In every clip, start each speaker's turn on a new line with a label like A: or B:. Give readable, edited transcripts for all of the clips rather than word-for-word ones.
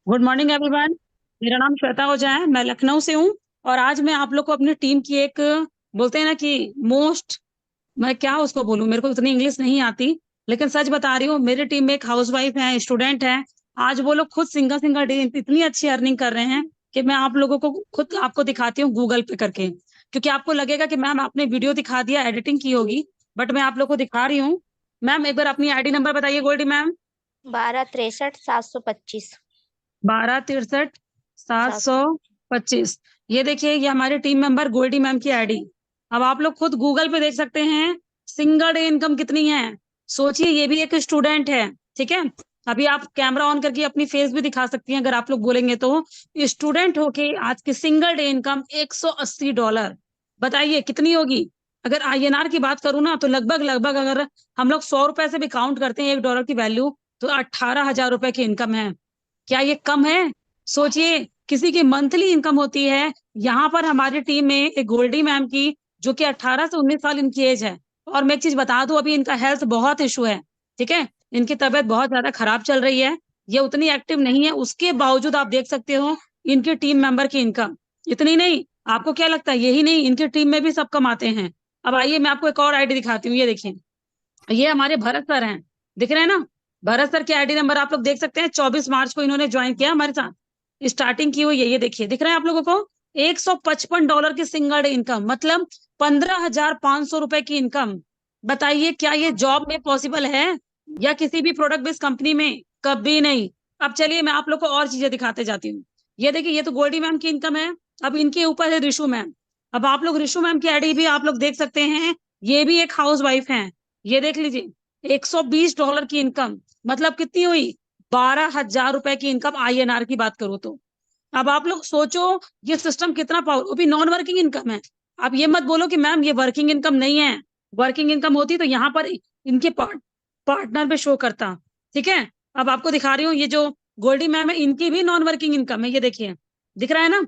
A: Good morning everyone. मेरा नाम श्वेता ओझा है, मैं लखनऊ से हूँ। और आज मैं आप लोग को अपनी टीम की एक, बोलते हैं ना कि मोस्ट, मैं क्या उसको बोलूँ, मेरे को उतनी इंग्लिश नहीं आती, लेकिन सच बता रही हूँ, मेरी टीम में एक हाउसवाइफ है, स्टूडेंट है। आज वो लोग खुद सिंगल सिंगल डे इतनी अच्छी अर्निंग कर रहे हैं कि मैं आप लोगों को खुद आपको दिखाती हूँ गूगल पे करके, क्योंकि आपको लगेगा कि मैम आपने वीडियो दिखा दिया, एडिटिंग की होगी, बट मैं आप लोग को दिखा रही हूँ। मैम एक बार अपनी आईडी नंबर बताइए गोल्डी मैम।
B: 12 63 725। 700।
A: 12 63 725। ये देखिए, ये हमारे टीम मेंबर गोल्डी मैम की आईडी। अब आप लोग खुद गूगल पे देख सकते हैं सिंगल डे इनकम कितनी है। सोचिए, ये भी एक स्टूडेंट है, ठीक है। अभी आप कैमरा ऑन करके अपनी फेस भी दिखा सकती हैं अगर आप लोग बोलेंगे तो। स्टूडेंट होके आज की सिंगल डे इनकम $180। बताइए कितनी होगी। अगर आईएनआर की बात करूं ना, तो लगभग लगभग अगर हम लोग 100 रुपए से भी काउंट करते हैं $1 की वैल्यू, तो 18,000 रुपए की इनकम है। क्या ये कम है? सोचिए, किसी की मंथली इनकम होती है। यहाँ पर हमारी टीम में एक गोल्डी मैम की, जो कि 18 से 19 साल इनकी एज है। और मैं एक चीज बता दूं, अभी इनका हेल्थ बहुत इशू है, ठीक है। इनकी तबीयत बहुत ज्यादा खराब चल रही है, ये उतनी एक्टिव नहीं है, उसके बावजूद आप देख सकते हो इनकी टीम मेंबर की इनकम इतनी नहीं। आपको क्या लगता है यही नहीं, इनकी टीम में भी सब कमाते हैं। अब आइए मैं आपको एक और आईडी दिखाती हूँ, ये देखिए, ये हमारे भरत सर हैं, दिख रहे हैं ना। भरत सर की आईडी नंबर आप लोग देख सकते हैं, 24 मार्च को इन्होंने ज्वाइन किया हमारे साथ, स्टार्टिंग की हुई है, ये देखिए दिख रहा है आप लोगों को। $155 की सिंगल डे इनकम, मतलब 15,500 रुपए की इनकम। बताइए क्या ये जॉब में पॉसिबल है, या किसी भी प्रोडक्ट बेस्ड कंपनी में? कभी नहीं। अब चलिए मैं आप लोग को और चीजें दिखाते जाती हूँ। ये देखिए, ये तो गोल्डी मैम की इनकम है। अब इनके ऊपर है रिशु मैम। अब आप लोग रिशु मैम की आईडी भी आप लोग देख सकते हैं, ये भी एक हाउस वाइफ है। ये देख लीजिए, $120 की इनकम, मतलब कितनी हुई? 12,000 रुपए की इनकम आईएनआर की बात करूं तो। अब आप लोग सोचो, ये सिस्टम कितना पावर, वो भी नॉन वर्किंग इनकम है। आप ये मत बोलो कि मैम ये वर्किंग इनकम नहीं है। वर्किंग इनकम होती तो यहाँ पर इनके पार्टनर पे शो करता, ठीक है। अब आपको दिखा रही हूँ, ये जो गोल्डी मैम है, इनकी भी नॉन वर्किंग इनकम है, ये देखिए, दिख रहा है ना।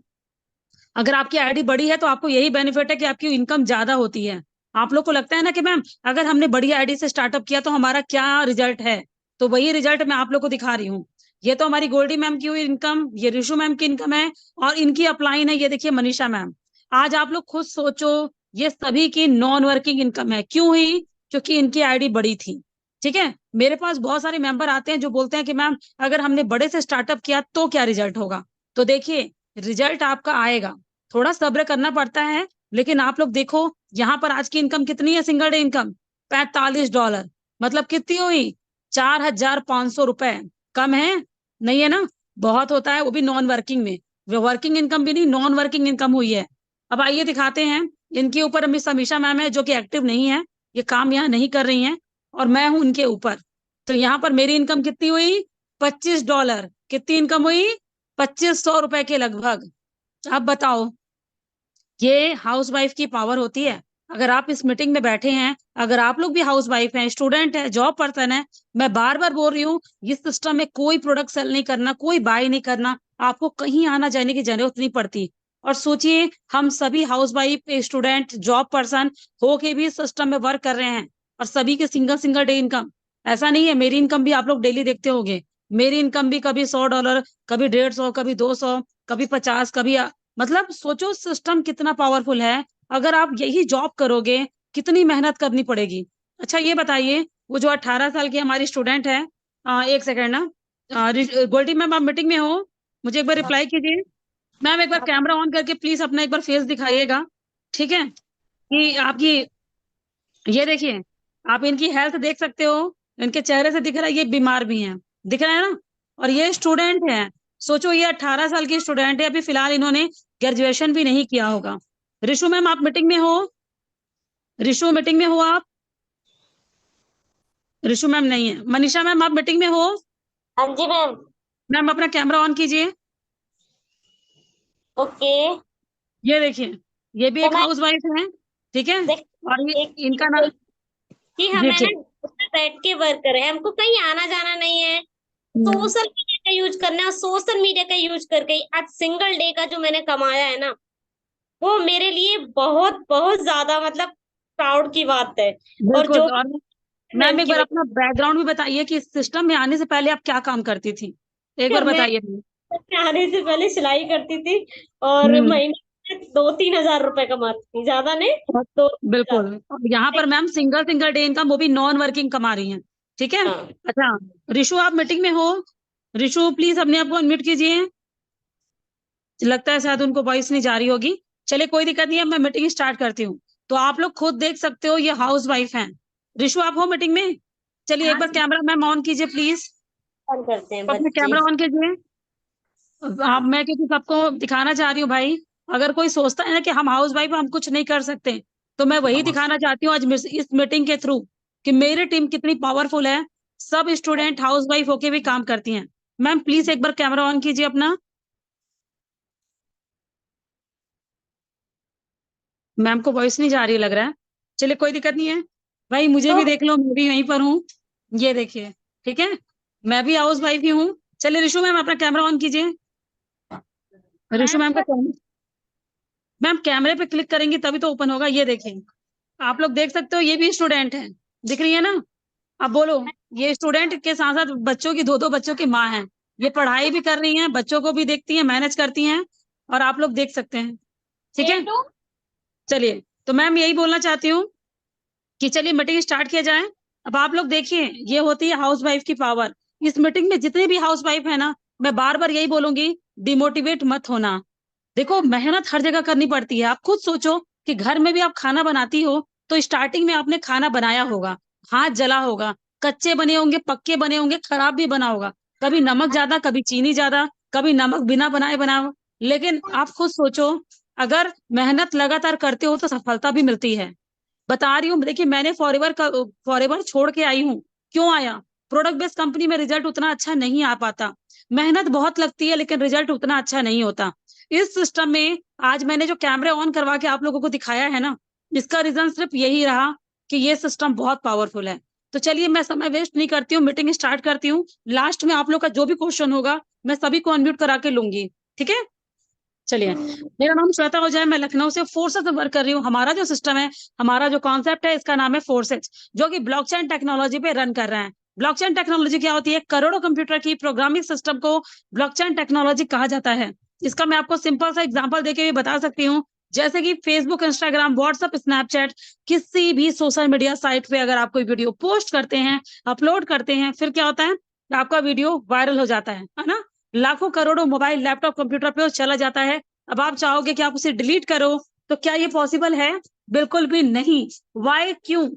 A: अगर आपकी आईडी बड़ी है तो आपको यही बेनिफिट है कि आपकी इनकम ज्यादा होती है। आप लोग को लगता है ना कि मैम अगर हमने बड़ी आईडी से स्टार्टअप किया तो हमारा क्या रिजल्ट है, तो वही रिजल्ट मैं आप लोग को दिखा रही हूँ। ये तो हमारी गोल्डी मैम की हुई इनकम, ये रिशु मैम की इनकम है, और इनकी अपलाइन है, ये देखिए मनीषा मैम। आज आप लोग खुद सोचो, ये सभी की नॉन वर्किंग इनकम है। क्यों हुई? क्योंकि इनकी आईडी बड़ी थी, ठीक है। मेरे पास बहुत सारे मेंबर आते हैं जो बोलते हैं कि मैम अगर हमने बड़े से स्टार्टअप किया तो क्या रिजल्ट होगा। तो देखिए, रिजल्ट आपका आएगा, थोड़ा सब्र करना पड़ता है। लेकिन आप लोग देखो, यहाँ पर आज की इनकम कितनी है, सिंगल डे इनकम $45, मतलब कितनी हुई? 4,500 रुपए। कम है? नहीं है ना। बहुत होता है, वो भी नॉन वर्किंग में। वो वर्किंग इनकम भी नहीं, नॉन वर्किंग इनकम हुई है। अब आइए दिखाते हैं। इनके ऊपर मिस अमीषा मैम है, जो कि एक्टिव नहीं है, ये काम यहाँ नहीं कर रही हैं, और मैं हूं उनके ऊपर। तो यहाँ पर मेरी इनकम कितनी हुई? $25। कितनी इनकम हुई? 2,500 रुपए के लगभग। अब बताओ, ये हाउस वाइफ की पावर होती है। अगर आप इस मीटिंग में बैठे हैं, अगर आप लोग भी हाउस वाइफ हैं, स्टूडेंट है, जॉब पर्सन है, मैं बार बार बोल रही हूँ, इस सिस्टम में कोई प्रोडक्ट सेल नहीं करना, कोई बाय नहीं करना, आपको कहीं आना जाने की जरूरत नहीं पड़ती। और सोचिए, हम सभी house wife, student, job person होके भी सिस्टम में वर्क कर रहे हैं, और सभी के सिंगल सिंगल डे इनकम। ऐसा नहीं है, मेरी इनकम भी आप लोग डेली देखते होंगे। मेरी इनकम भी कभी $100, कभी 150, कभी 200, कभी 50, कभी मतलब सोचो सिस्टम कितना पावरफुल है। अगर आप यही जॉब करोगे, कितनी मेहनत करनी पड़ेगी। अच्छा ये बताइए, वो जो 18 साल की हमारी स्टूडेंट है, एक सेकंड ना, गोल्डी मैम आप मीटिंग में हो? मुझे एक बार रिप्लाई कीजिए। मैम एक बार कैमरा ऑन करके प्लीज अपना एक बार फेस दिखाइएगा, ठीक है। कि आपकी, ये देखिए, आप इनकी हेल्थ देख सकते हो, इनके चेहरे से दिख रहा है ये बीमार भी हैं, दिख रहा है ना। और ये स्टूडेंट है। सोचो, ये 18 साल की स्टूडेंट है, अभी फिलहाल इन्होंने ग्रेजुएशन भी नहीं किया होगा। रिशु मैम आप मीटिंग में हो? रिशु मीटिंग में हो आप? रिशु मैम नहीं है। मनीषा मैम आप मीटिंग में हो?
B: हाँ जी मैम।
A: मैम अपना कैमरा ऑन कीजिए।
B: ओके।
A: ये देखिए, ये भी
B: तो
A: एक
B: मैं
A: हाउस वाइफ है, ठीक है।
B: देख
A: और ये
B: एक चीज
A: इनका नाम,
B: बोल कि
A: जी
B: हमें ना
A: ठीक।
B: उसमें बैठ के वर्क करें, हमको कहीं आना जाना नहीं है।
A: हम्म।
B: सोशल मीडिया का यूज करना है, और सोशल मीडिया का यूज करके आज सिंगल डे का जो मैंने कमाया है ना, वो मेरे लिए बहुत बहुत ज्यादा मतलब प्राउड की बात है। और जो
A: बिल्कुल। और
B: मैम
A: मैम एक
B: की
A: बार
B: वजह
A: अपना बैकग्राउंड भी बताइए कि इस सिस्टम में आने से पहले आप क्या काम करती थी, एक
B: से
A: बार
B: मैं
A: बताइए।
B: आने से पहले सिलाई करती थी और
A: हम्म।
B: महीने में 2-3 हजार रुपए कमाती थी, ज्यादा नहीं, दो
A: बिल्कुल।
B: हजार
A: और यहाँ पर ma'am single single day income, वो भी नॉन वर्किंग कमा रही हैं। ठीक है।
B: हाँ।
A: अच्छा, रिशु आप मीटिंग में हो? रिशु प्लीज अपने आप को अनम्यूट कीजिए। लगता है शायद उनको वॉइस नहीं जा रही होगी। चलिए कोई दिक्कत नहीं है, मैं मीटिंग स्टार्ट करती हूँ। तो आप लोग खुद देख सकते हो, ये हाउस वाइफ है। रिशु आप हो मीटिंग में? चलिए एक
B: हाँ,
A: बार कैमरा मैम ऑन कीजिए प्लीज।
B: कौन करते हैं
A: अपने
B: बच्चे।
A: कैमरा ऑन कीजिए। आप, मैं क्योंकि सबको दिखाना चाह रही हूँ भाई। अगर कोई सोचता है ना कि हम हाउस वाइफ हम कुछ नहीं कर सकते, तो मैं वही दिखाना चाहती हूँ आज इस मीटिंग के थ्रू, कि मेरी टीम कितनी पावरफुल है। सब स्टूडेंट हाउस वाइफ होके भी काम करती हैं। मैम प्लीज एक बार कैमरा ऑन कीजिए अपना। मैम को वॉइस नहीं जा रही लग रहा है। चलिए कोई दिक्कत नहीं है। भाई मुझे
B: तो
A: भी देख लो, मैं भी यहीं पर हूँ। ये देखिए। ठीक है। मैं भी हाउस वाइफ ही हूँ। चलिए रिशु मैम अपना कैमरा ऑन कीजिए। रिशु मैम का कैमरा, मैम कैमरे पे क्लिक करेंगी तभी तो ओपन होगा। ये देखिए, आप लोग देख सकते हो, ये भी स्टूडेंट है। दिख रही है ना? अब बोलो। ये स्टूडेंट के साथ साथ बच्चों की, दो दो बच्चों की माँ है। ये पढ़ाई भी कर रही हैं, बच्चों को भी देखती हैं, मैनेज करती हैं। और आप लोग देख सकते हैं। ठीक है। चलिए, तो मैम यही बोलना चाहती हूँ कि चलिए मीटिंग स्टार्ट किया जाए। अब आप लोग देखिए, ये होती है हाउस वाइफ की पावर। इस मीटिंग में जितने भी हाउस वाइफ है ना, मैं बार बार यही बोलूंगी, डिमोटिवेट मत होना। देखो, मेहनत हर जगह करनी पड़ती है। आप खुद सोचो कि घर में भी आप खाना बनाती हो, तो स्टार्टिंग में आपने खाना बनाया होगा, हाथ जला होगा, कच्चे बने होंगे, पक्के बने होंगे, खराब भी बना होगा। कभी नमक ज्यादा, कभी चीनी ज्यादा, कभी नमक बिना बनाए बनाओ। लेकिन आप खुद सोचो, अगर मेहनत लगातार करते हो तो सफलता भी मिलती है। बता रही हूँ, देखिए मैंने फॉरएवर का, फॉरएवर छोड़ के आई हूँ। क्यों आया? प्रोडक्ट बेस्ड कंपनी में रिजल्ट उतना अच्छा नहीं आ पाता। मेहनत बहुत लगती है लेकिन रिजल्ट उतना अच्छा नहीं होता। इस सिस्टम में आज मैंने जो कैमरे ऑन करवा के आप लोगों को दिखाया है ना, इसका रीजन सिर्फ यही रहा कि ये सिस्टम बहुत पावरफुल है। तो चलिए मैं समय वेस्ट नहीं करती हूँ, मीटिंग स्टार्ट करती हूँ। लास्ट में आप लोग का जो भी क्वेश्चन होगा, मैं सभी को अनम्यूट करा के लूंगी। ठीक है। चलिए, मेरा नाम श्वेता हो जाए, मैं लखनऊ से फोर्सेस में वर्क कर रही हूँ। हमारा जो सिस्टम है, हमारा जो कॉन्सेप्ट है, इसका नाम है फोर्सेस, जो कि ब्लॉकचेन टेक्नोलॉजी पे रन कर रहा है। ब्लॉकचेन टेक्नोलॉजी क्या होती है? करोड़ों कंप्यूटर की प्रोग्रामिंग सिस्टम को ब्लॉकचेन टेक्नोलॉजी कहा जाता है। इसका मैं आपको सिंपल सा एग्जांपल देके भी बता सकती हूँ। जैसे कि फेसबुक, इंस्टाग्राम, व्हाट्सएप, स्नैपचैट, किसी भी सोशल मीडिया साइट पे अगर आप कोई वीडियो पोस्ट करते हैं, अपलोड करते हैं, फिर क्या होता है? आपका वीडियो वायरल हो जाता है ना? लाखों करोड़ों मोबाइल, लैपटॉप, कंप्यूटर पे वो चला जाता है। अब आप चाहोगे कि आप उसे डिलीट करो, तो क्या ये पॉसिबल है? बिल्कुल भी नहीं। वाई, क्यों?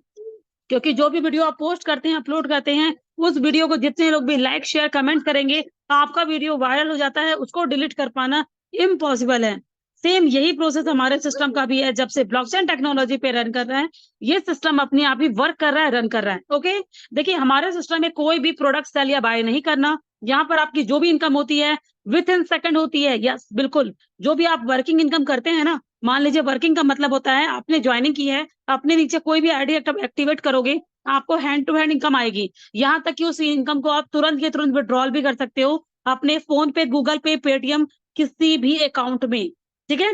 A: क्योंकि जो भी वीडियो आप पोस्ट करते हैं, अपलोड करते हैं, उस वीडियो को जितने लोग भी लाइक, शेयर, कमेंट करेंगे, आपका वीडियो वायरल हो जाता है। उसको डिलीट कर पाना इम्पॉसिबल है। सेम यही प्रोसेस हमारे सिस्टम का भी है। जब से ब्लॉकचेन टेक्नोलॉजी पे रन कर रहा है, ये सिस्टम अपने आप ही वर्क कर रहा है, रन कर रहा है। ओके। देखिए, हमारे सिस्टम में कोई भी प्रोडक्ट सेल या बाय नहीं करना। यहाँ पर आपकी जो भी इनकम होती है, विथ इन सेकंड होती है। यस, बिल्कुल। जो भी आप वर्किंग इनकम करते हैं ना, मान लीजिए वर्किंग का मतलब होता है आपने ज्वाइनिंग की है, अपने नीचे कोई भी आईडी एक्टिवेट करोगे, आपको हैंड टू हैंड इनकम आएगी। यहाँ तक कि उस इनकम को आप तुरंत के तुरंत विड्रॉल भी कर सकते हो, अपने फोन पे, गूगल पे, पेटीएम, किसी भी अकाउंट में। ठीक है।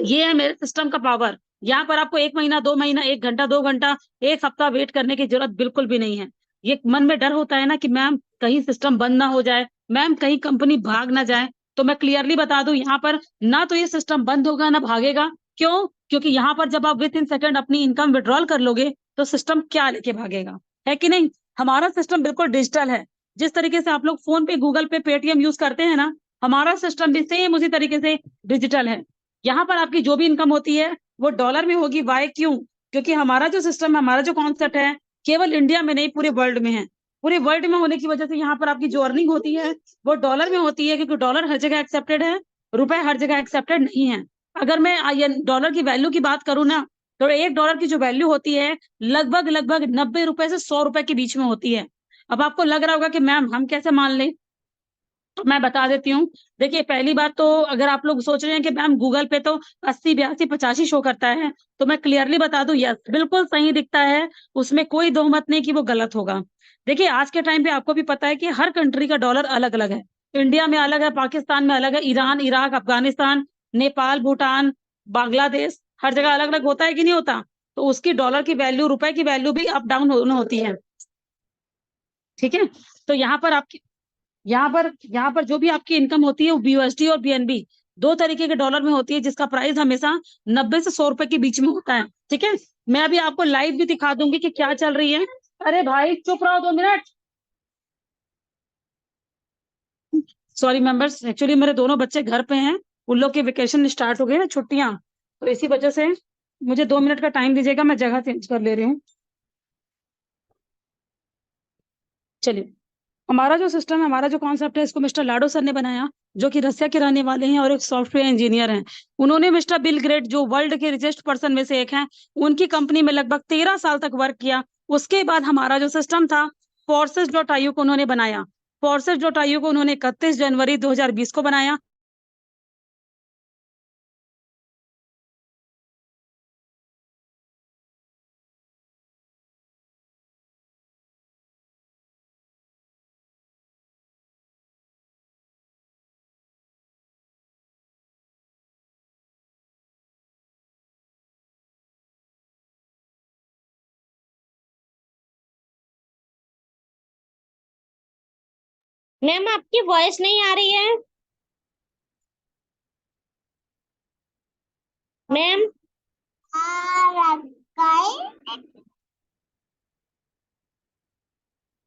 A: ये है मेरे सिस्टम का पावर। यहाँ पर आपको 1 महीना, 2 महीना, 1 घंटा, 2 घंटा, एक हफ्ता वेट करने की जरूरत बिल्कुल भी नहीं है। ये मन में डर होता है ना कि मैम कहीं सिस्टम बंद ना हो जाए, मैम कहीं कंपनी भाग ना जाए। तो मैं क्लियरली बता दूं, यहाँ पर ना तो ये सिस्टम बंद होगा ना भागेगा। क्यों? क्योंकि यहाँ पर जब आप विद इन सेकंड अपनी इनकम विड्रॉल कर लोगे, तो सिस्टम क्या लेके भागेगा? है कि नहीं? हमारा सिस्टम बिल्कुल डिजिटल है। जिस तरीके से आप लोग फोन पे, गूगल पे, पेटीएम यूज करते हैं ना, हमारा सिस्टम भी सेम उसी तरीके से डिजिटल है। यहाँ पर आपकी जो भी इनकम होती है, वो डॉलर में होगी। वाई, क्यों? क्योंकि हमारा जो सिस्टम है, हमारा जो कॉन्सेप्ट है, केवल इंडिया में नहीं, पूरे वर्ल्ड में है। पूरे वर्ल्ड में होने की वजह से यहाँ पर आपकी जो अर्निंग होती है, वो डॉलर में होती है, क्योंकि डॉलर हर जगह एक्सेप्टेड है, रुपए हर जगह एक्सेप्टेड नहीं है। अगर मैं डॉलर की वैल्यू की बात करूँ ना, तो $1 की जो वैल्यू होती है, लगभग लगभग 90 रुपए से 100 रुपए के बीच में होती है। अब आपको लग रहा होगा कि मैम हम कैसे मान लें, तो मैं बता देती हूँ। देखिए, पहली बात तो, अगर आप लोग सोच रहे हैं कि मैम गूगल पे तो 80, 82, 85 शो करता है, तो मैं क्लियरली बता दूं, यस बिल्कुल सही दिखता है। उसमें कोई दो मत नहीं कि वो गलत होगा। देखिए, आज के टाइम पे आपको भी पता है कि हर कंट्री का डॉलर अलग अलग है। इंडिया में अलग है, पाकिस्तान में अलग है, ईरान, इराक, अफगानिस्तान, नेपाल, भूटान, बांग्लादेश, हर जगह अलग अलग होता है कि नहीं होता? तो उसकी डॉलर की वैल्यू, रुपए की वैल्यू भी अप डाउन होती है। ठीक है। तो यहाँ पर आपकी यहाँ पर जो भी आपकी इनकम होती है वो BUSD और BNB दो तरीके के डॉलर में होती है, जिसका प्राइस हमेशा 90 से 100 रुपए के बीच में होता है। ठीक है, मैं अभी आपको लाइव भी दिखा दूंगी कि क्या चल रही है। अरे भाई चुप रहो 2 मिनट। सॉरी मेंबर्स, एक्चुअली मेरे दोनों बच्चे घर पे हैं, उन लोग के वेकेशन स्टार्ट हो गए ना, छुट्टियां, तो इसी वजह से मुझे 2 मिनट का टाइम दीजिएगा, मैं जगह चेंज कर ले रही हूँ। चलिए, हमारा जो सिस्टम है, हमारा जो कॉन्सेप्ट है, इसको मिस्टर लाडो सर ने बनाया, जो कि रसिया के रहने वाले हैं और एक सॉफ्टवेयर इंजीनियर हैं। उन्होंने मिस्टर बिल ग्रेट, जो वर्ल्ड के रिचेस्ट पर्सन में से एक हैं, उनकी कंपनी में लगभग 13 साल तक वर्क किया। उसके बाद हमारा जो सिस्टम था, Forces.io को उन्होंने बनाया। Forces.io को उन्होंने 31 जनवरी 2020 को बनाया।
B: मैम आपकी वॉइस नहीं आ रही है मैम।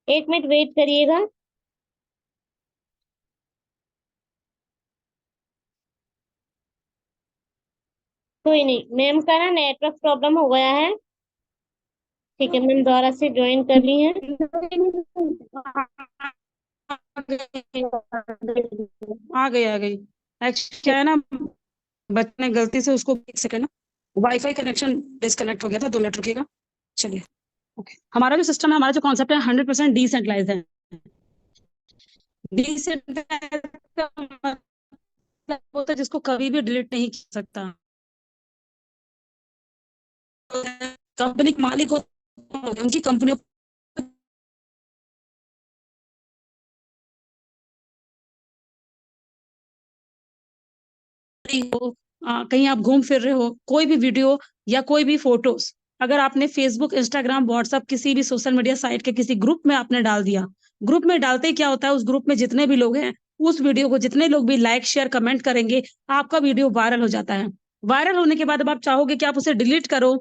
B: 1 मिनट वेट करिएगा। कोई नहीं, मैम का ना नेटवर्क प्रॉब्लम हो गया है। ठीक है, मैम दोबारा से ज्वाइन कर ली है।
A: आ गई। एक्चुअली क्या है ना, बच्चे ने गलती से उसको, एक सेकंड, वाईफाई कनेक्शन डिस्कनेक्ट हो गया था, 2 मिनट रुकिएगा। चलिए, ओके, हमारा जो सिस्टम है, हमारा जो कॉन्सेप्ट है, 100% डिसेंट्रलाइज है। डिसेंट्रलाइज का मतलब होता है जिसको कभी भी डिलीट नहीं कर सकता। कंपनी के मालिक होते हैं, उनकी कंपनी हो, कहीं आप घूम फिर रहे हो, कोई भी वीडियो या कोई भी फोटोज अगर आपने फेसबुक, इंस्टाग्राम, व्हाट्सएप, किसी भी सोशल मीडिया साइट के किसी ग्रुप में आपने डाल दिया, ग्रुप में डालते ही क्या होता है, उस ग्रुप में जितने भी लोग हैं, उस वीडियो को जितने लोग भी लाइक, शेयर, कमेंट करेंगे, आपका वीडियो वायरल हो जाता है। वायरल होने के बाद अब आप चाहोगे कि आप उसे डिलीट करो,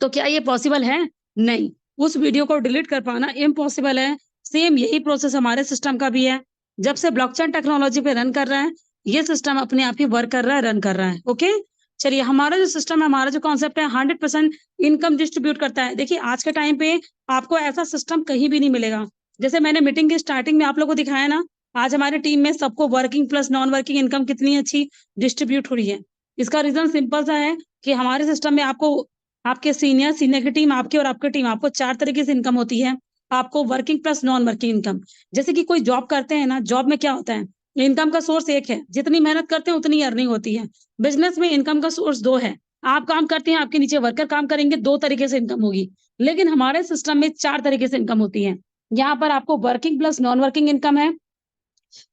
A: तो क्या ये पॉसिबल है? नहीं, उस वीडियो को डिलीट कर पाना इम्पॉसिबल है। सेम यही प्रोसेस हमारे सिस्टम का भी है। जब से ब्लॉकचेन टेक्नोलॉजी पे रन कर रहा है, ये सिस्टम अपने आप ही वर्क कर रहा है, रन कर रहा है। ओके, चलिए, हमारा जो सिस्टम है, हमारा जो कॉन्सेप्ट है, 100% इनकम डिस्ट्रीब्यूट करता है। देखिए, आज के टाइम पे आपको ऐसा सिस्टम कहीं भी नहीं मिलेगा। जैसे मैंने मीटिंग के स्टार्टिंग में आप लोगों को दिखाया ना, आज हमारी टीम में सबको working plus non working income कितनी अच्छी डिस्ट्रीब्यूट हो रही है। इसका रीजन सिंपल सा है कि हमारे सिस्टम में आपको, आपके सीनियर की टीम, आपकी और आपकी टीम, आपको 4 तरीके से इनकम होती है। आपको working plus non working income. जैसे कि कोई जॉब करते हैं ना, जॉब में क्या होता है, इनकम का सोर्स एक है, जितनी मेहनत करते हैं उतनी अर्निंग होती है। बिजनेस में इनकम का सोर्स 2 है, आप काम करते हैं, आपके नीचे वर्कर काम करेंगे, 2 तरीके से इनकम होगी। लेकिन हमारे सिस्टम में 4 तरीके से इनकम होती है। यहाँ पर आपको working plus non working income है।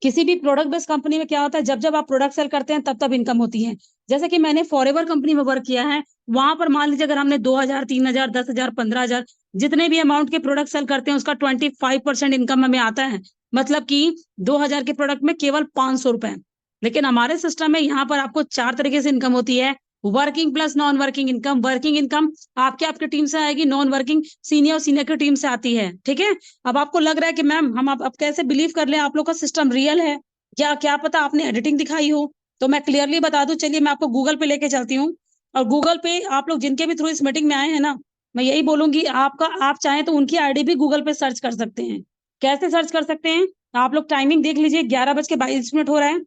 A: किसी भी प्रोडक्ट बेस्ड कंपनी में क्या होता है, जब जब आप प्रोडक्ट सेल करते हैं तब तब इनकम होती है। जैसे कि मैंने फॉरएवर कंपनी में वर्क किया है, वहां पर मान लीजिए अगर हमने 2,000, 3,000, 10,000, 15,000 जितने भी अमाउंट के प्रोडक्ट सेल करते हैं, उसका 25% इनकम हमें आता है। मतलब कि 2,000 के प्रोडक्ट में केवल 500 रुपए। लेकिन हमारे सिस्टम में यहाँ पर आपको 4 तरीके से इनकम होती है। Working plus non working income. Working income आपके टीम से आएगी, नॉन वर्किंग सीनियर की टीम से आती है। ठीक है, अब आपको लग रहा है कि मैम हम अब कैसे बिलीव कर लें आप लोग का सिस्टम रियल है, क्या पता आपने एडिटिंग दिखाई हो। तो मैं क्लियरली बता दूं, चलिए मैं आपको गूगल पे लेके चलती हूँ। और गूगल पे आप लोग जिनके भी थ्रू इस मीटिंग में आए हैं ना, मैं यही बोलूंगी, आप चाहें तो उनकी आईडी भी गूगल पे सर्च कर सकते हैं। कैसे सर्च कर सकते हैं? आप लोग टाइमिंग देख लीजिए, 11:22 हो रहा है।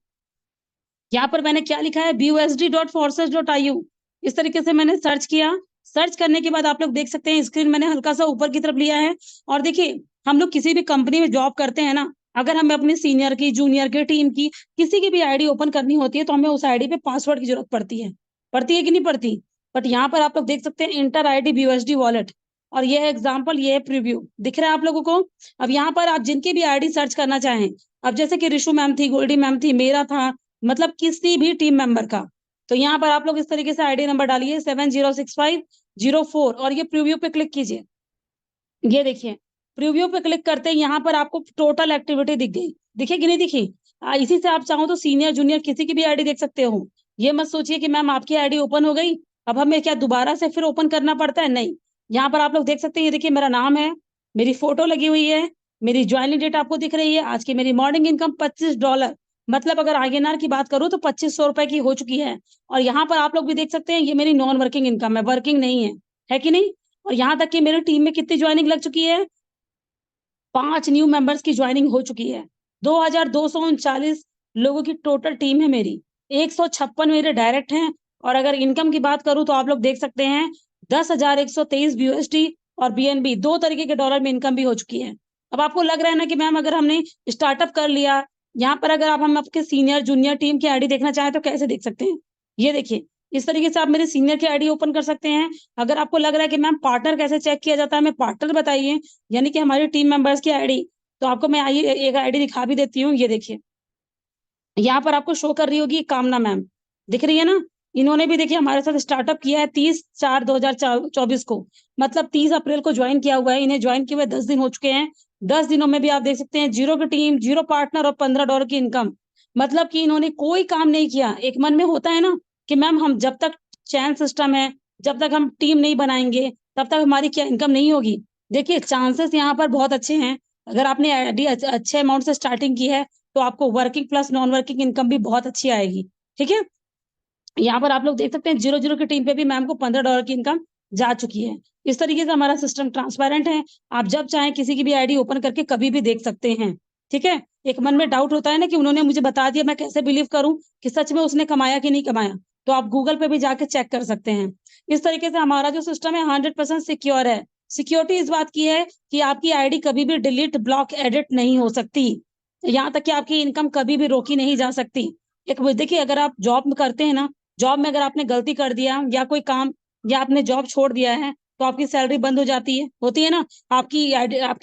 A: यहाँ पर मैंने क्या लिखा है, BUSD.forces.io, इस तरीके से मैंने सर्च किया। सर्च करने के बाद आप लोग देख सकते हैं, स्क्रीन मैंने हल्का सा ऊपर की तरफ लिया है। और देखिए, हम लोग किसी भी कंपनी में जॉब करते हैं ना, अगर हमें अपने सीनियर की, जूनियर की, टीम की, किसी की भी आईडी ओपन करनी होती है, तो हमें उस आईडी पे पासवर्ड की जरूरत पड़ती है कि नहीं पड़ती? बट यहाँ पर आप लोग देख सकते हैं, इंटर आईडी BUSD वॉलेट, और ये है एग्जाम्पल, ये है प्रीव्यू, दिख रहा है आप लोगों को। अब यहाँ पर आप जिनकी भी आईडी सर्च करना चाहें, अब जैसे कि रिशु मैम थी, गोल्डी मैम थी, मेरा था, मतलब किसी भी टीम मेंबर का, तो यहाँ पर आप लोग इस तरीके से आईडी नंबर डालिए 706504, और ये प्रीव्यू पे क्लिक कीजिए। ये देखिए, प्रीव्यू पे क्लिक करते हैं, यहाँ पर आपको टोटल एक्टिविटी दिख गई, दिखे कि नहीं दिखी? इसी से आप चाहो तो सीनियर जूनियर किसी की भी आईडी देख सकते हो। ये मत सोचिए कि मैम आपकी आईडी ओपन हो गई, अब हमें क्या दोबारा से फिर ओपन करना पड़ता है, नहीं। यहाँ पर आप लोग देख सकते हैं, ये देखिए मेरा नाम है, मेरी फोटो लगी हुई है, मेरी ज्वाइनिंग डेट आपको दिख रही है, आज की मेरी मॉर्निंग इनकम $25, मतलब अगर आईएनआर की बात करूँ तो 2500 रुपए की हो चुकी है। और यहाँ पर आप लोग भी देख सकते हैं, ये मेरी नॉन वर्किंग इनकम है, वर्किंग नहीं है कि नहीं? और यहाँ तक कि मेरी टीम में कितनी ज्वाइनिंग लग चुकी है, 5 न्यू मेंबर्स की ज्वाइनिंग हो चुकी है। 2239 लोगों की टोटल टीम है मेरी, 156 मेरे डायरेक्ट हैं। और अगर इनकम की बात करूं तो आप लोग देख सकते हैं 10,123 यूएसडी और बीएनबी, 2 तरीके के डॉलर में इनकम भी हो चुकी है। अब आपको लग रहा है ना कि मैम अगर हमने स्टार्टअप कर लिया, यहाँ पर अगर आप हम आपके सीनियर जूनियर टीम की आईडी देखना चाहें तो कैसे देख सकते हैं? ये देखिए, इस तरीके से आप मेरे सीनियर की आईडी ओपन कर सकते हैं। अगर आपको लग रहा है कि मैम पार्टनर कैसे चेक किया जाता है, हमें पार्टनर बताइए, यानी कि हमारी टीम मेंबर्स की आईडी, तो आपको मैं आइए एक आईडी दिखा भी देती हूँ। ये देखिए, यहाँ पर आपको शो कर रही होगी कामना मैम, दिख रही है ना? इन्होंने भी देखिए हमारे साथ स्टार्टअप किया है 30/4/2024 को, मतलब 30 अप्रैल को ज्वाइन किया हुआ है। इन्हें ज्वाइन किए हुए 10 दिन हो चुके हैं। 10 दिनों में भी आप देख सकते हैं 0 की टीम, 0 पार्टनर और $15 की इनकम, मतलब कि इन्होंने कोई काम नहीं किया। एक मन में होता है ना कि मैम हम जब तक चैन सिस्टम है, जब तक हम टीम नहीं बनाएंगे तब तक हमारी क्या इनकम नहीं होगी। देखिए चांसेस यहाँ पर बहुत अच्छे हैं। अगर आपने आईडी अच्छे अमाउंट से स्टार्टिंग की है तो आपको working plus non working income भी बहुत अच्छी आएगी। ठीक है, यहाँ पर आप लोग देख सकते हैं 0 की टीम पे भी मैम को $15 की इनकम जा चुकी है। इस तरीके से हमारा सिस्टम ट्रांसपेरेंट है, आप जब चाहें किसी की भी आईडी ओपन करके कभी भी देख सकते हैं। ठीक है, एक मन में डाउट होता है ना कि उन्होंने मुझे बता दिया, मैं कैसे बिलीव करूं कि सच में उसने कमाया कि नहीं कमाया, तो आप गूगल पे भी जाके चेक कर सकते हैं। इस तरीके से हमारा जो सिस्टम है 100% सिक्योर है। सिक्योरिटी इस बात की है कि आपकी आईडी कभी भी डिलीट, ब्लॉक, एडिट नहीं हो सकती, यहाँ तक कि आपकी इनकम कभी भी रोकी नहीं जा सकती। एक देखिए, अगर आप जॉब में करते हैं ना, जॉब में अगर आपने गलती कर दिया या कोई काम, या आपने जॉब छोड़ दिया है, तो आपकी सैलरी बंद हो जाती है, होती है ना? आपकी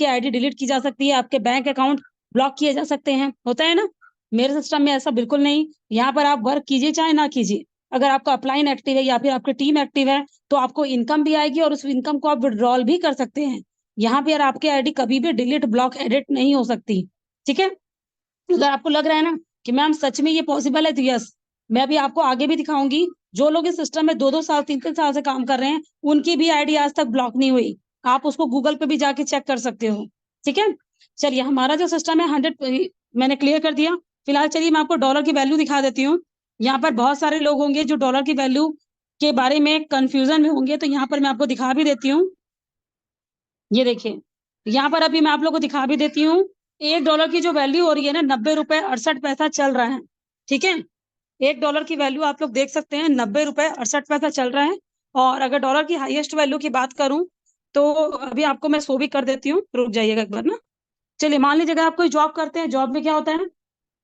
A: आईडी डिलीट की जा सकती है, आपके बैंक अकाउंट ब्लॉक किए जा सकते हैं, होता है ना? मेरे सिस्टम में ऐसा बिल्कुल नहीं। यहाँ पर आप वर्क कीजिए चाहे ना कीजिए, अगर आपका अपलाइन एक्टिव है या फिर आपकी टीम एक्टिव है तो आपको इनकम भी आएगी और उस इनकम को आप विड्रॉल भी कर सकते हैं। यहाँ पे यार आपकी आईडी कभी भी डिलीट, ब्लॉक, एडिट नहीं हो सकती। ठीक है, अगर आपको लग रहा है ना कि मैम सच में ये पॉसिबल है, तो यस, मैं अभी आपको आगे भी दिखाऊंगी। जो लोग इस सिस्टम में 2-2 साल, 3-3 साल से काम कर रहे हैं, उनकी भी आईडी आज तक ब्लॉक नहीं हुई। आप उसको गूगल पे भी जाके चेक कर सकते हो। ठीक है, चलिए हमारा जो सिस्टम है 100 मैंने क्लियर कर दिया। फिलहाल चलिए मैं आपको डॉलर की वैल्यू दिखा देती हूँ। यहाँ पर बहुत सारे लोग होंगे जो डॉलर की वैल्यू के बारे में कंफ्यूजन में होंगे, तो यहाँ पर मैं आपको दिखा भी देती हूँ। ये देखिए, यहाँ पर अभी मैं आप लोगों को दिखा भी देती हूँ। $1 की जो वैल्यू हो रही है ना, 90 रुपए 68 पैसा चल रहा है। ठीक है, $1 की वैल्यू आप लोग देख सकते हैं, 90 रुपए 68 पैसा चल रहा है। और अगर डॉलर की हाईएस्ट वैल्यू की बात करूं तो अभी आपको मैं शो भी कर देती हूँ, रुक जाइएगा एक बार ना। चलिए मान लीजिए अगर आप कोई जॉब करते हैं, जॉब में क्या होता है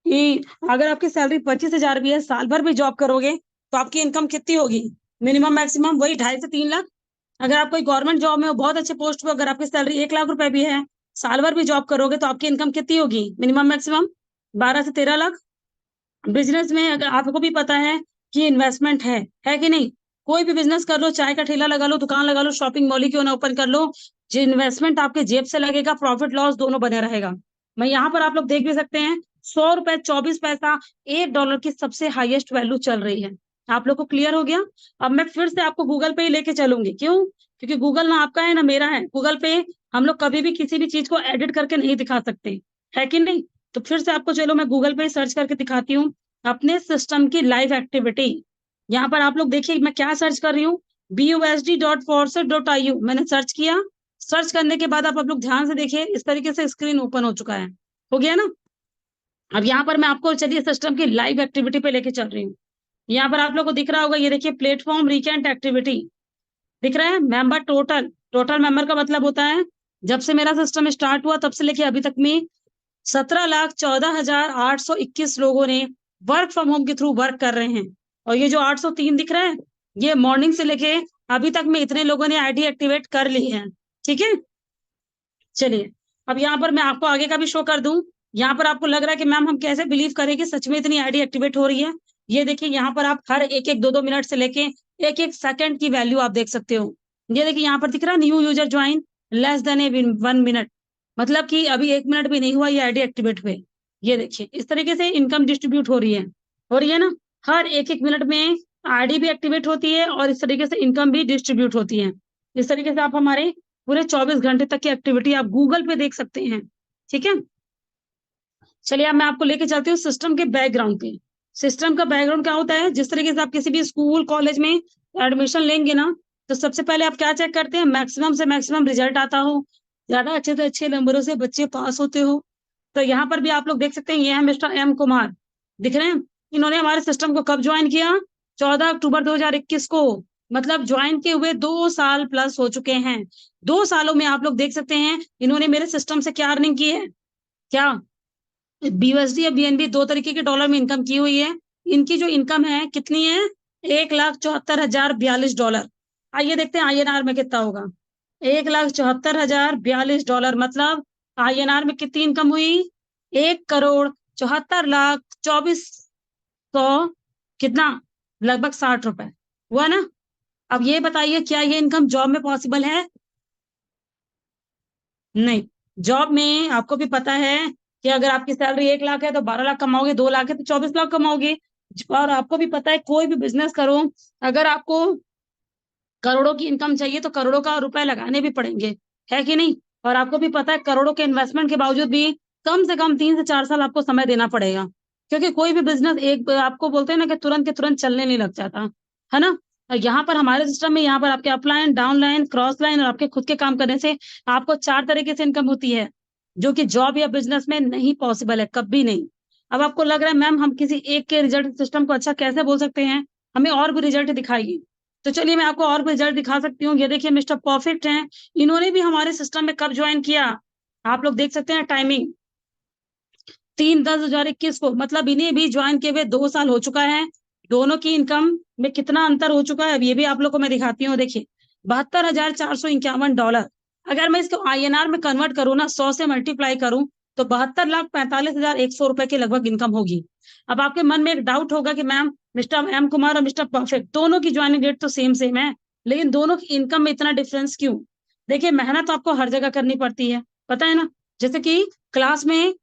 A: कि अगर आपकी सैलरी 25,000 भी है, साल भर भी जॉब करोगे तो आपकी इनकम कितनी होगी? मिनिमम मैक्सिमम वही 2.5 से 3 लाख। अगर आप कोई गवर्नमेंट जॉब में हो, बहुत अच्छे पोस्ट पे, अगर आपकी सैलरी 1 लाख रुपए भी है, साल भर भी जॉब करोगे तो आपकी इनकम कितनी होगी? मिनिमम मैक्सिमम 12 से 13 लाख। बिजनेस में अगर आपको भी पता है कि इन्वेस्टमेंट है कि नहीं? कोई भी बिजनेस कर लो, चाय का ठेला लगा लो, दुकान लगा लो, शॉपिंग मॉल ही क्यों ना ओपन कर लो, जो इन्वेस्टमेंट आपके जेब से लगेगा, प्रॉफिट लॉस दोनों बने रहेगा। मैं यहाँ पर आप लोग देख भी सकते हैं, $100 24 पैसा, $1 की सबसे हाईएस्ट वैल्यू चल रही है। आप लोग को क्लियर हो गया? अब मैं फिर से आपको गूगल पे ही लेके चलूंगी, क्यों? क्योंकि गूगल ना आपका है ना मेरा है। गूगल पे हम लोग कभी भी किसी भी चीज को एडिट करके नहीं दिखा सकते, है कि नहीं? तो फिर से आपको चलो मैं गूगल पे सर्च करके दिखाती हूँ अपने सिस्टम की लाइव एक्टिविटी। यहाँ पर आप लोग देखिए मैं क्या सर्च कर रही हूँ, busd.faucet.iu मैंने सर्च किया। सर्च करने के बाद आप लोग ध्यान से देखिए, इस तरीके से स्क्रीन ओपन हो चुका है, हो गया ना? अब यहाँ पर मैं आपको चलिए सिस्टम की लाइव एक्टिविटी पे लेके चल रही हूँ। यहाँ पर आप लोग को दिख रहा होगा, ये देखिए प्लेटफॉर्म रिकेंट एक्टिविटी दिख रहा है। मेंबर टोटल, टोटल मेंबर का मतलब होता है जब से मेरा सिस्टम स्टार्ट हुआ तब से लेके अभी तक में 17,14,821 लोगों ने वर्क फ्रॉम होम के थ्रू वर्क कर रहे हैं। और ये जो 803 दिख रहा है, ये मॉर्निंग से लेके अभी तक में इतने लोगों ने आईडी एक्टिवेट कर ली है। ठीक है, चलिए अब यहाँ पर मैं आपको आगे का भी शो कर दूं। यहाँ पर आपको लग रहा है कि मैम हम कैसे बिलीव करें कि सच में इतनी आईडी एक्टिवेट हो रही है? ये देखिए, यहाँ पर आप हर एक एक 2-2 मिनट से लेके एक एक सेकंड की वैल्यू आप देख सकते हो। ये देखिए यहाँ पर दिख रहा है new user join less than 1 minute, मतलब कि अभी 1 मिनट भी नहीं हुआ ये आईडी एक्टिवेट हुए। ये देखिए इस तरीके से इनकम डिस्ट्रीब्यूट हो रही है ना। हर 1-1 मिनट में आईडी भी एक्टिवेट होती है और इस तरीके से इनकम भी डिस्ट्रीब्यूट होती है। इस तरीके से आप हमारे पूरे 24 घंटे तक की एक्टिविटी आप गूगल पे देख सकते हैं। ठीक है, चलिए अब मैं आपको लेके चलती हूँ सिस्टम के बैकग्राउंड पे। सिस्टम का बैकग्राउंड क्या होता है, जिस तरीके से आप किसी भी स्कूल कॉलेज में एडमिशन लेंगे ना, तो सबसे पहले आप क्या चेक करते हैं, मैक्सिमम से मैक्सिमम रिजल्ट आता हो, ज्यादा अच्छे से अच्छे नंबरों से बच्चे पास होते हो। तो यहाँ पर भी आप लोग देख सकते हैं, ये है मिस्टर एम कुमार, दिख रहे हैं। इन्होंने हमारे सिस्टम को कब ज्वाइन किया, 14 अक्टूबर 2021 को। मतलब ज्वाइन के हुए 2 साल प्लस हो चुके हैं। 2 सालों में आप लोग देख सकते हैं इन्होंने मेरे सिस्टम से क्या अर्निंग की है। क्या, बीयूएसडी या बीएनबी, दो तरीके के डॉलर में इनकम की हुई है। इनकी जो इनकम है कितनी है, 1,74,042 डॉलर। आइए देखते हैं आईएनआर में कितना होगा। 1,74,042 मतलब आईएनआर में कितनी इनकम हुई, 1,74,24,100, कितना, लगभग 60 रुपए हुआ ना। अब ये बताइए क्या ये इनकम जॉब में पॉसिबल है, नहीं। जॉब में आपको भी पता है कि अगर आपकी सैलरी 1 लाख है तो 12 लाख कमाओगे, 2 लाख है तो 24 लाख कमाओगे। और आपको भी पता है कोई भी बिजनेस करो, अगर आपको करोड़ों की इनकम चाहिए तो करोड़ों का रुपए लगाने भी पड़ेंगे, है कि नहीं। और आपको भी पता है करोड़ों के इन्वेस्टमेंट के बावजूद भी कम से कम 3 से 4 साल आपको समय देना पड़ेगा, क्योंकि कोई भी बिजनेस एक आपको बोलते हैं ना कि तुरंत के तुरंत चलने नहीं लग जाता, है ना। और यहाँ पर हमारे सिस्टम में यहाँ पर आपके अपलाइन, डाउनलाइन, क्रॉस लाइन और आपके खुद के काम करने से आपको 4 तरीके से इनकम होती है, जो कि जॉब या बिजनेस में नहीं पॉसिबल है, कभी नहीं। अब आपको लग रहा है मैम हम किसी एक के रिजल्ट सिस्टम को अच्छा कैसे बोल सकते हैं, हमें और भी रिजल्ट दिखाइए। तो चलिए मैं आपको और भी रिजल्ट दिखा सकती हूँ। ये देखिए मिस्टर परफेक्ट हैं, इन्होंने भी हमारे सिस्टम में कब ज्वाइन किया, आप लोग देख सकते हैं टाइमिंग, 3/10/2021 को। मतलब इन्हें भी ज्वाइन किए हुए 2 साल हो चुका है। दोनों की इनकम में कितना अंतर हो चुका है अब ये भी आप लोग को मैं दिखाती हूँ। देखिए 72,451 डॉलर। अगर मैं इसको आईएनआर में कन्वर्ट करूँ ना, 100 से मल्टीप्लाई करूँ, तो 72,45,100 रुपए की लगभग इनकम होगी। अब आपके मन में एक डाउट होगा कि मैम मिस्टर एम कुमार और मिस्टर परफेक्ट दोनों की ज्वाइनिंग डेट तो सेम सेम है, लेकिन दोनों की इनकम में इतना डिफरेंस क्यों। देखिए मेहनत तो आपको हर जगह करनी पड़ती है, पता है ना। जैसे कि क्लास में,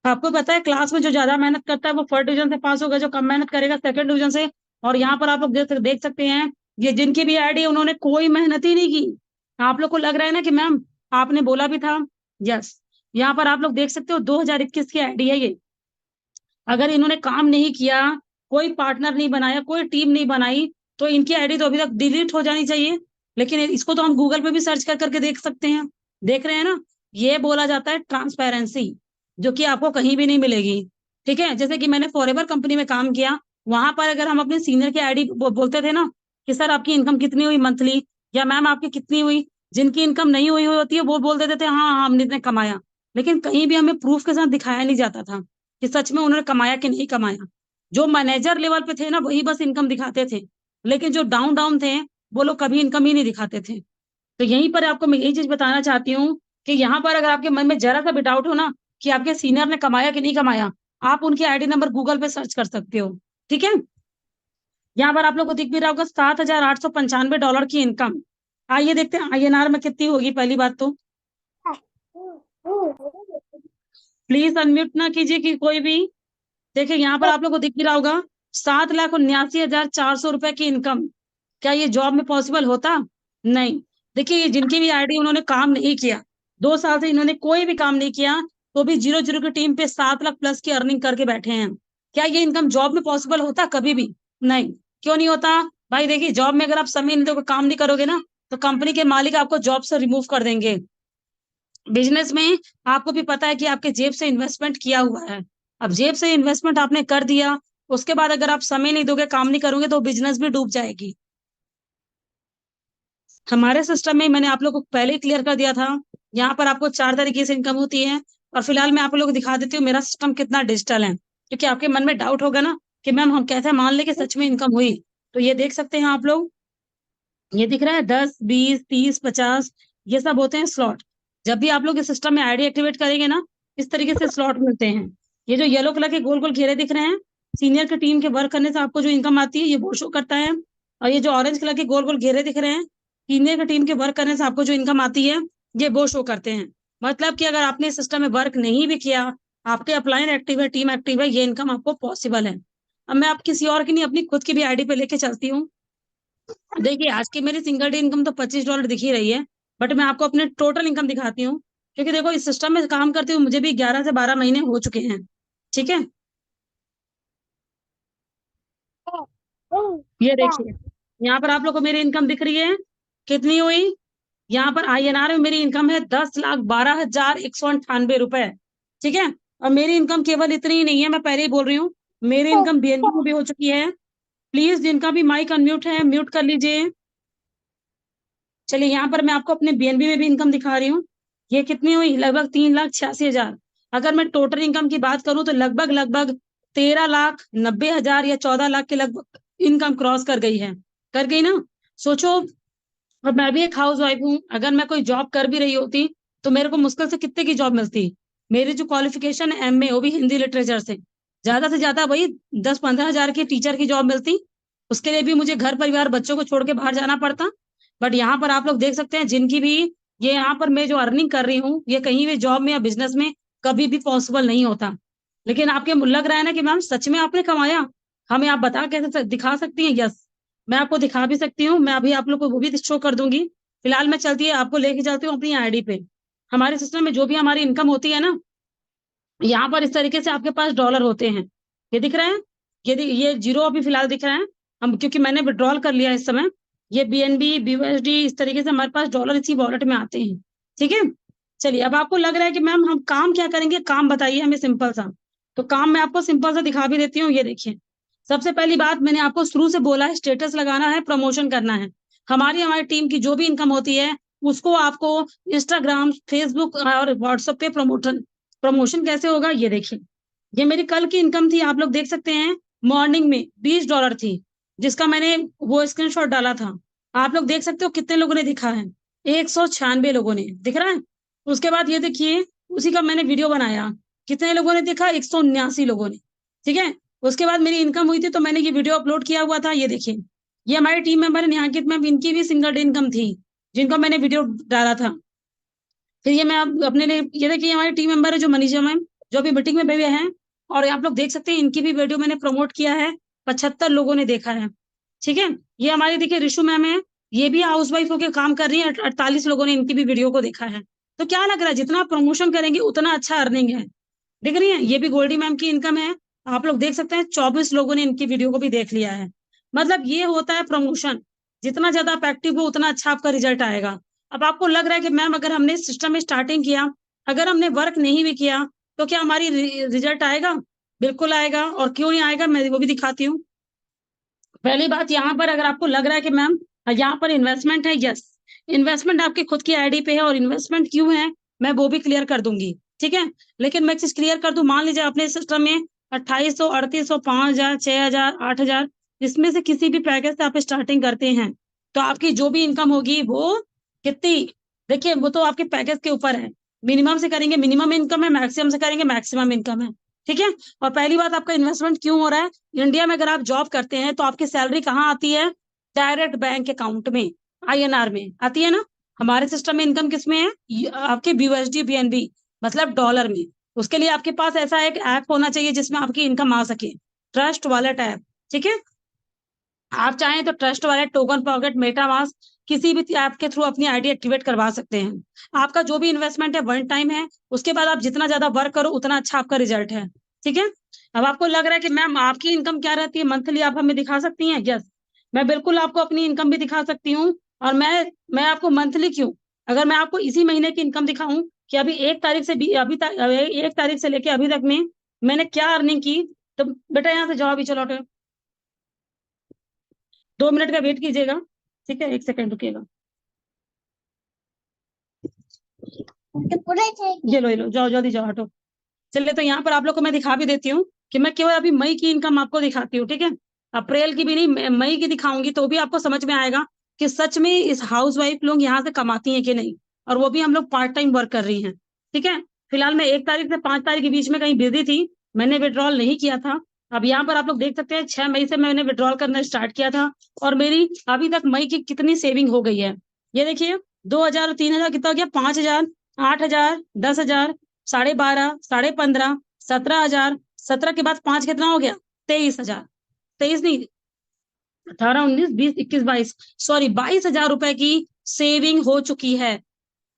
A: आपको पता है क्लास में जो ज्यादा मेहनत करता है वो फर्स्ट डिवीजन से पास होगा, जो कम मेहनत करेगा सेकंड डिवीजन से। और यहाँ पर आप लोग देख सकते हैं, ये जिनकी भी आईडी उन्होंने कोई मेहनत ही नहीं की। आप लोग को लग रहा है ना कि मैम आपने बोला भी था, यस। यहाँ पर आप लोग देख सकते हो 2021 की आईडी है ये। अगर इन्होंने काम नहीं किया, कोई पार्टनर नहीं बनाया, कोई टीम नहीं बनाई, तो इनकी आईडी तो अभी तक डिलीट हो जानी चाहिए। लेकिन इसको तो हम गूगल पे भी सर्च कर करके देख सकते हैं, देख रहे हैं ना। ये बोला जाता है ट्रांसपेरेंसी, जो कि आपको कहीं भी नहीं मिलेगी। ठीक है, जैसे कि मैंने फॉरएवर कंपनी में काम किया, वहां पर अगर हम अपने सीनियर की आईडी बोलते थे ना कि सर आपकी इनकम कितनी हुई मंथली, या मैम आपकी कितनी हुई, जिनकी इनकम नहीं हुई होती है वो बोल देते थे हाँ हाँ हमने इतने कमाया। लेकिन कहीं भी हमें प्रूफ के साथ दिखाया नहीं जाता था कि सच में उन्होंने कमाया कि नहीं कमाया। जो मैनेजर लेवल पे थे ना वही बस इनकम दिखाते थे, लेकिन जो डाउन डाउन थे वो लोग कभी इनकम ही नहीं दिखाते थे। तो यहीं पर आपको मैं यही चीज बताना चाहती हूँ कि यहाँ पर अगर आपके मन में जरा सा भी डाउट हो ना कि आपके सीनियर ने कमाया कि नहीं कमाया, आप उनकी आईडी नंबर गूगल पे सर्च कर सकते हो। ठीक है, यहाँ पर आप लोग को दिख भी रहा होगा 7,895 डॉलर की इनकम। आइए देखते हैं आईएनआर में कितनी होगी। पहली बात तो प्लीज अनम्यूट ना कीजिए कि कोई भी। देखिए यहाँ पर आप लोग को दिख भी रहा होगा 7,79,400 रुपए की इनकम। क्या ये जॉब में पॉसिबल होता, नहीं। देखिए ये जिनकी भी आईडी उन्होंने काम नहीं किया, 2 साल से इन्होंने कोई भी काम नहीं किया, तो भी 0-0 की टीम पे 7 लाख प्लस की अर्निंग करके बैठे हैं। क्या ये इनकम जॉब में पॉसिबल होता, कभी भी नहीं। क्यों नहीं होता भाई, देखिए जॉब में अगर आप समय नहीं दोगे, काम नहीं करोगे ना, तो कंपनी के मालिक आपको जॉब से रिमूव कर देंगे। बिजनेस में आपको भी पता है कि आपके जेब से इन्वेस्टमेंट किया हुआ है। अब जेब से इन्वेस्टमेंट आपने कर दिया, उसके बाद अगर आप समय नहीं दोगे, काम नहीं करोगे, तो बिजनेस भी डूब जाएगी। हमारे सिस्टम में मैंने आप लोगों को पहले ही क्लियर कर दिया था, यहाँ पर आपको 4 तरीके से इनकम होती है। और फिलहाल मैं आप लोगों को दिखा देती हूँ मेरा सिस्टम कितना डिजिटल है, क्योंकि आपके मन में डाउट होगा ना कि मैम हम कैसे मान ले कि सच में इनकम हुई। तो ये देख सकते हैं आप लोग, ये दिख रहा है 10, 20, 30, 50, ये सब होते हैं स्लॉट। जब भी आप लोग इस सिस्टम में आईडी एक्टिवेट करेंगे ना, इस तरीके से स्लॉट मिलते हैं। ये जो येलो कलर के गोल गोल घेरे दिख रहे हैं, सीनियर की टीम के वर्क करने से आपको जो इनकम आती है ये वो शो करता है। और ये जो ऑरेंज कलर के गोल गोल घेरे दिख रहे हैं, सीनियर की टीम के वर्क करने से आपको जो इनकम आती है ये वो शो करते हैं। मतलब कि अगर आपने सिस्टम में वर्क नहीं भी किया, आपके अपलाइन एक्टिव है, टीम एक्टिव है, ये इनकम आपको पॉसिबल है। अब मैं आप किसी और की नहीं, अपनी खुद की भी आईडी पे लेके चलती हूँ। देखिए आज की मेरी सिंगल डे इनकम तो $25 दिख ही रही है, बट मैं आपको अपने टोटल इनकम दिखाती हूँ, क्योंकि देखो इस सिस्टम में काम करते हुए मुझे भी 11 से 12 महीने हो चुके हैं। ठीक है, ये देखिए यहाँ पर आप लोग को मेरी इनकम दिख रही है, कितनी हुई। यहाँ पर INR में मेरी इनकम है 10,12,198 रुपए। ठीक है, और मेरी इनकम केवल इतनी ही नहीं है, मैं पहले ही बोल रही हूँ, मेरी इनकम BNB में भी हो चुकी है। प्लीज जिनका भी माइक अनम्यूट है म्यूट कर लीजिए। चलिए यहाँ पर मैं आपको अपने BNB में भी इनकम दिखा रही हूँ। ये कितनी हुई, लगभग 3,86,000। अगर मैं टोटल इनकम की बात करूँ तो लगभग लगभग 13,90,000 या 14 लाख के लगभग इनकम क्रॉस कर गई है, कर गई ना। सोचो, और मैं भी एक हाउस वाइफ हूँ, अगर मैं कोई जॉब कर भी रही होती तो मेरे को मुश्किल से कितने की जॉब मिलती। मेरी जो क्वालिफिकेशन है MA, वो भी हिंदी लिटरेचर से ज्यादा वही 10-15 हजार की टीचर की जॉब मिलती। उसके लिए भी मुझे घर परिवार बच्चों को छोड़ के बाहर जाना पड़ता। बट यहाँ पर आप लोग देख सकते हैं जिनकी भी, ये यहाँ पर मैं जो अर्निंग कर रही हूँ, ये कहीं भी जॉब में या बिजनेस में कभी भी पॉसिबल नहीं होता। लेकिन आपके लग रहा है ना कि मैम सच में आपने कमाया, हमें आप बता कैसे दिखा सकती हैं? यस, मैं आपको दिखा भी सकती हूँ, मैं अभी आप लोग को वो भी शो कर दूंगी। फिलहाल मैं चलती है आपको लेके चलती हूँ अपनी आईडी पे। हमारे सिस्टम में जो भी हमारी इनकम होती है ना, यहाँ पर इस तरीके से आपके पास डॉलर होते हैं, ये दिख रहे हैं। ये जीरो अभी फिलहाल दिख रहा है, हम क्योंकि मैंने विड्रॉल कर लिया इस समय। ये BNB BUSD इस तरीके से हमारे पास डॉलर इसी वॉलेट में आते हैं। ठीक है, चलिए अब आपको लग रहा है कि मैम हम काम क्या करेंगे, काम बताइए हमें सिंपल सा। तो काम मैं आपको सिंपल सा दिखा भी देती हूँ, ये देखिए। सबसे पहली बात, मैंने आपको शुरू से बोला है, स्टेटस लगाना है, प्रमोशन करना है। हमारी टीम की जो भी इनकम होती है उसको आपको इंस्टाग्राम, फेसबुक और व्हाट्सएप पे प्रमोशन प्रमोशन कैसे होगा, ये देखिए। ये मेरी कल की इनकम थी, आप लोग देख सकते हैं। मॉर्निंग में $20 थी, जिसका मैंने वो स्क्रीनशॉट डाला था। आप लोग देख सकते हो कितने लोगों ने दिखा है, 196 लोगों ने, दिख रहा है। उसके बाद ये देखिए, उसी का मैंने वीडियो बनाया, कितने लोगों ने देखा, 179 लोगों ने। ठीक है, उसके बाद मेरी इनकम हुई थी तो मैंने ये वीडियो अपलोड किया हुआ था, ये देखिए। ये हमारे टीम मेंबर है नेहांकित मैम, इनकी भी सिंगल डे इनकम थी, जिनका मैंने वीडियो डाला था। फिर ये मैं अपने लिए, ये देखिए हमारी टीम मेंबर है जो मनीषा मैम, जो अभी मीटिंग में भी हैं। और आप लोग देख सकते हैं इनकी भी वीडियो मैंने प्रमोट किया है, 75 लोगों ने देखा है। ठीक है, ये हमारी देखिए रिशु मैम है, ये भी हाउस वाइफ होकर काम कर रही है, 48 लोगों ने इनकी भी वीडियो को देखा है। तो क्या लग रहा है, जितना प्रमोशन करेंगे उतना अच्छा अर्निंग है। दिख रही है, ये भी गोल्डी मैम की इनकम है, आप लोग देख सकते हैं 24 लोगों ने इनकी वीडियो को भी देख लिया है। मतलब ये होता है प्रमोशन, जितना ज्यादा आप एक्टिव हो उतना अच्छा आपका रिजल्ट आएगा। अब आपको लग रहा है कि मैम अगर हमने सिस्टम में स्टार्टिंग किया, अगर हमने वर्क नहीं भी किया, तो क्या हमारी रिजल्ट आएगा? बिल्कुल आएगा, और क्यों नहीं आएगा मैं वो भी दिखाती हूँ। पहली बात, यहाँ पर अगर आपको लग रहा है कि मैम यहाँ पर इन्वेस्टमेंट है, यस, इन्वेस्टमेंट आपकी खुद की आईडी पे है, और इन्वेस्टमेंट क्यों है मैं वो भी क्लियर कर दूंगी। ठीक है, लेकिन मैं चीज क्लियर कर दूं, मान लीजिए अपने सिस्टम में 2800, 3800, 5,000, 6,000, 8,000, इसमें से किसी भी पैकेज से आप स्टार्टिंग करते हैं, तो आपकी जो भी इनकम होगी वो कितनी, देखिए वो तो आपके पैकेज के ऊपर है। मिनिमम से करेंगे मिनिमम इनकम है, मैक्सिमम से करेंगे मैक्सिमम इनकम है। ठीक है, और पहली बात, आपका इन्वेस्टमेंट क्यों हो रहा है? इंडिया में अगर आप जॉब करते हैं तो आपकी सैलरी कहाँ आती है? डायरेक्ट बैंक अकाउंट में, INR में आती है ना। हमारे सिस्टम में इनकम किस में है? आपके BUSD BNB, मतलब डॉलर में। उसके लिए आपके पास ऐसा एक ऐप होना चाहिए जिसमें आपकी इनकम आ सके, ट्रस्ट वॉलेट ऐप। ठीक है, आप चाहें तो trust wallet, token pocket, MetaMask, किसी भी ऐप के थ्रू अपनी आईडी एक्टिवेट करवा सकते हैं। आपका जो भी इन्वेस्टमेंट है वन टाइम है, उसके बाद आप जितना ज्यादा वर्क करो उतना अच्छा आपका रिजल्ट है। ठीक है, अब आपको लग रहा है कि मैम आपकी इनकम क्या रहती है मंथली, आप हमें दिखा सकती हैं? यस, मैं बिल्कुल आपको अपनी इनकम भी दिखा सकती हूँ। और मैं आपको मंथली क्यों, अगर मैं आपको इसी महीने की इनकम दिखाऊं कि अभी 1 तारीख से भी अभी तक, 1 तारीख से लेके अभी तक में मैंने क्या अर्निंग की, तो बेटा यहाँ से जाओ, अभी चलो हटो। 2 मिनट का वेट कीजिएगा, ठीक है, 1 सेकंड रुकिएगा। ये लो जाओ, जल्दी जाओ, हटो। चलिए, तो यहाँ पर आप लोग को मैं दिखा भी देती हूँ कि मैं केवल अभी मई की इनकम आपको दिखाती हूँ। ठीक है, अप्रैल की भी नहीं, मई की दिखाऊंगी तो भी आपको समझ में आएगा कि सच में इस हाउस वाइफ लोग यहाँ से कमाती हैं कि नहीं, और वो भी हम लोग पार्ट टाइम वर्क कर रही हैं। ठीक है, फिलहाल मैं 1 तारीख से 5 तारीख के बीच में कहीं बिजी थी, मैंने विड्रॉल नहीं किया था। अब यहाँ पर आप लोग देख सकते हैं 6 मई से मैंने विड्रॉल करना स्टार्ट किया था, और मेरी अभी तक मई की कितनी सेविंग हो गई है, ये देखिए। 2,000 और 3,000 कितना हो गया? 5,000, 8,000, 10,000, 12,500, 15,500, 17,000, 17 के बाद 5 कितना हो गया? 23,000, 23 नहीं, 18, 19, 20, 21, 22, सॉरी 22,000 रुपए की सेविंग हो चुकी है।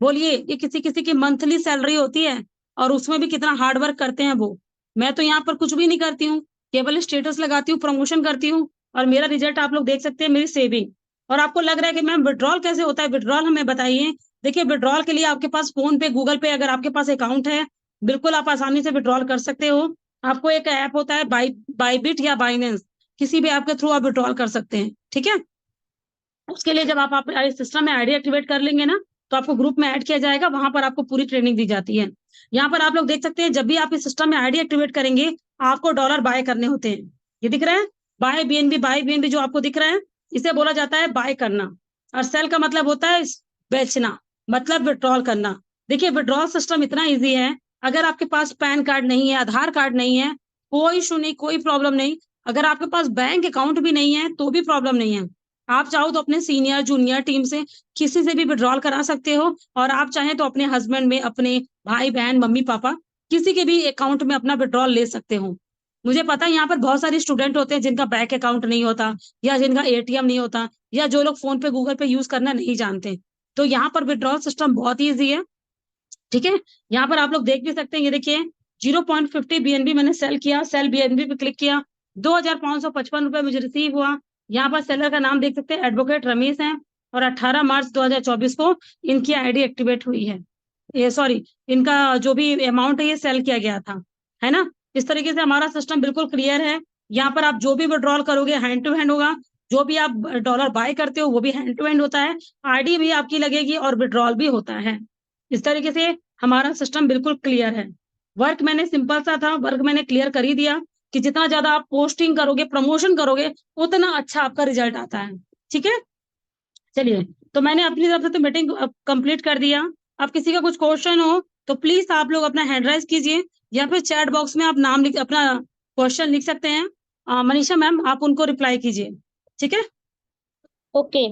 A: बोलिए, ये किसी किसी की मंथली सैलरी होती है और उसमें भी कितना हार्ड वर्क करते हैं वो। मैं तो यहाँ पर कुछ भी नहीं करती हूँ, केवल स्टेटस लगाती हूँ, प्रमोशन करती हूँ, और मेरा रिजल्ट आप लोग देख सकते हैं, मेरी सेविंग। और आपको लग रहा है कि मैम विड्रॉल कैसे होता है? विड्रॉल हमें बताइए। देखिए, विड्रॉल के लिए आपके पास फोन पे, गूगल पे अगर आपके पास अकाउंट है, बिल्कुल आप आसानी से विड्रॉल कर सकते हो। आपको एक ऐप होता है बाईबिट या बाइनेंस, किसी भी ऐप के थ्रू आप विड्रॉल कर सकते हैं, ठीक है। उसके लिए जब आप सिस्टम में आईडी एक्टिवेट कर लेंगे ना, तो आपको ग्रुप में ऐड किया जाएगा, वहां पर आपको पूरी ट्रेनिंग दी जाती है। यहाँ पर आप लोग देख सकते हैं, जब भी आप इस सिस्टम में आईडी एक्टिवेट करेंगे, आपको डॉलर बाय करने होते हैं। ये दिख रहा है, बाय बीएनबी जो आपको दिख रहा है, इसे बोला जाता है बाय करना। और सेल का मतलब होता है बेचना, मतलब विड्रॉल करना। देखिए, विड्रॉल सिस्टम इतना ईजी है। अगर आपके पास पैन कार्ड नहीं है, आधार कार्ड नहीं है, कोई इशू नहीं, कोई प्रॉब्लम नहीं। अगर आपके पास बैंक अकाउंट भी नहीं है तो भी प्रॉब्लम नहीं है। आप चाहो तो अपने सीनियर जूनियर टीम से किसी से भी विड्रॉल करा सकते हो, और आप चाहें तो अपने हस्बैंड में, अपने भाई बहन, मम्मी पापा, किसी के भी अकाउंट में अपना विड्रॉल ले सकते हो। मुझे पता है यहाँ पर बहुत सारे स्टूडेंट होते हैं जिनका बैंक अकाउंट नहीं होता, या जिनका एटीएम नहीं होता, या जो लोग फोन पे गूगल पे यूज करना नहीं जानते। तो यहाँ पर विड्रॉल सिस्टम बहुत ईजी है, ठीक है। यहाँ पर आप लोग देख भी सकते हैं, ये देखिए 0.50 बीएनबी मैंने सेल किया, सेल बीएनबी पे क्लिक किया, 2,555 रुपए मुझे रिसीव हुआ। यहाँ पर सेलर का नाम देख सकते हैं, एडवोकेट रमेश है, और 18 मार्च 2024 को इनकी आईडी एक्टिवेट हुई है। ये सॉरी, इनका जो भी अमाउंट है ये सेल किया गया था, है ना। इस तरीके से हमारा सिस्टम बिल्कुल क्लियर है। यहाँ पर आप जो भी विड्रॉल करोगे हैंड टू हैंड होगा, जो भी आप डॉलर बाय करते हो वो भी हैंड टू हैंड होता है, आईडी भी आपकी लगेगी और विड्रॉल भी होता है। इस तरीके से हमारा सिस्टम बिल्कुल क्लियर है। वर्क मैंने सिंपल सा था, वर्क मैंने क्लियर कर ही दिया कि जितना ज्यादा आप पोस्टिंग करोगे, प्रमोशन करोगे, उतना अच्छा आपका रिजल्ट आता है, ठीक है। चलिए, तो मैंने अपनी तरफ से तो मीटिंग कंप्लीट कर दिया। अब किसी का कुछ क्वेश्चन हो तो प्लीज आप लोग अपना हैंड राइज कीजिए, या फिर चैट बॉक्स में आप नाम लिख, अपना क्वेश्चन लिख सकते हैं। मनीषा मैम, आप उनको रिप्लाई कीजिए, ठीक है।
B: ओके।